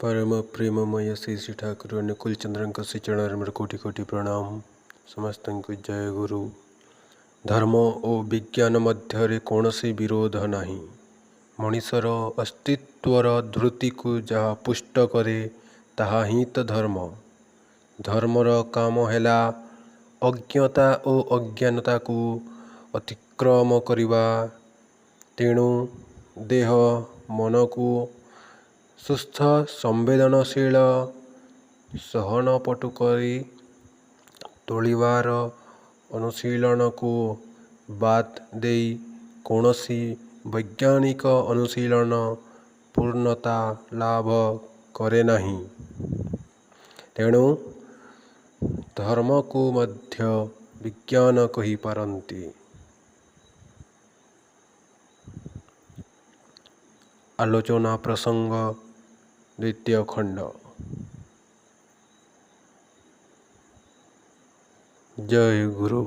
परम प्रेममय श्री श्री ठाकुर अनुकूल चंद्रंक श्री चरण मेरे कोटि कोटि प्रणाम। समस्त जय गुरु। धर्म और विज्ञान मध्य कौन सी विरोध नहीं। मनीषर अस्तित्वर धृति को जहाँ पुष्ट करे ताहा ही तो धर्म। धर्मर काम है अज्ञता और अज्ञानता को अतिक्रम करिबा। तेणु देह मन को सुस्थ संवेदनशील सहनपटु करी तोलिबार अनुशीलन को बात देई कौनसी वैज्ञानिक अनुशीलन पूर्णता लाभ करे नहीं। तेणु धर्म को मध्य विज्ञान कही पारंती। आलोचना प्रसंग द्वितीय खंड। जय गुरु।